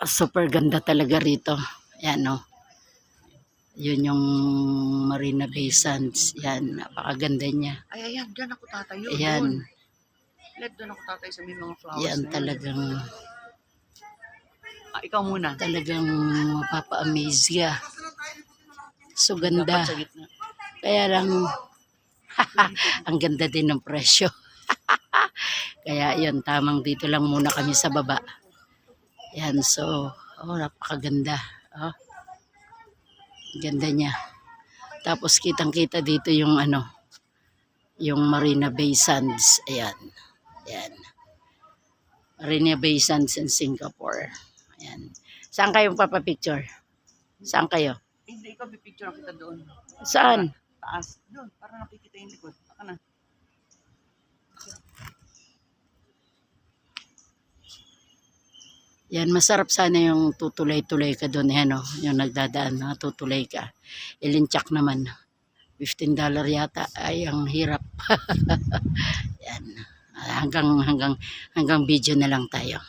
Super ganda talaga rito. Yan o. Yun yung Marina Bay Sands. Yan, napakaganda niya. Ay, ayan, dyan ako tatayo. Ayan. Doon ako tatayo sa may mga flowers Yan na talagang, ikaw muna. talagang mapapa-amaze ka. So ganda. Dapat sa gitna. Kaya lang, ang ganda din ng presyo. Kaya yun, tamang dito lang muna kami sa baba. Yan, so, napakaganda. Oh, ganda niya. Tapos kitang-kita dito yung yung Marina Bay Sands. Ayan. Ayan. Marina Bay Sands in Singapore. Ayan. Saan kayong papapicture? Saan kayo? Hindi, ikaw pipicture kita doon. Saan? Taas. Doon, para nakikita yung likod. Baka na. Yan, masarap sana yung tutulay-tulay ka doon. Yan yung nagdadaan na tutulay ka. Ilinchak naman. $15 yata. Ay, ang hirap. Yan. Hanggang video na lang tayo.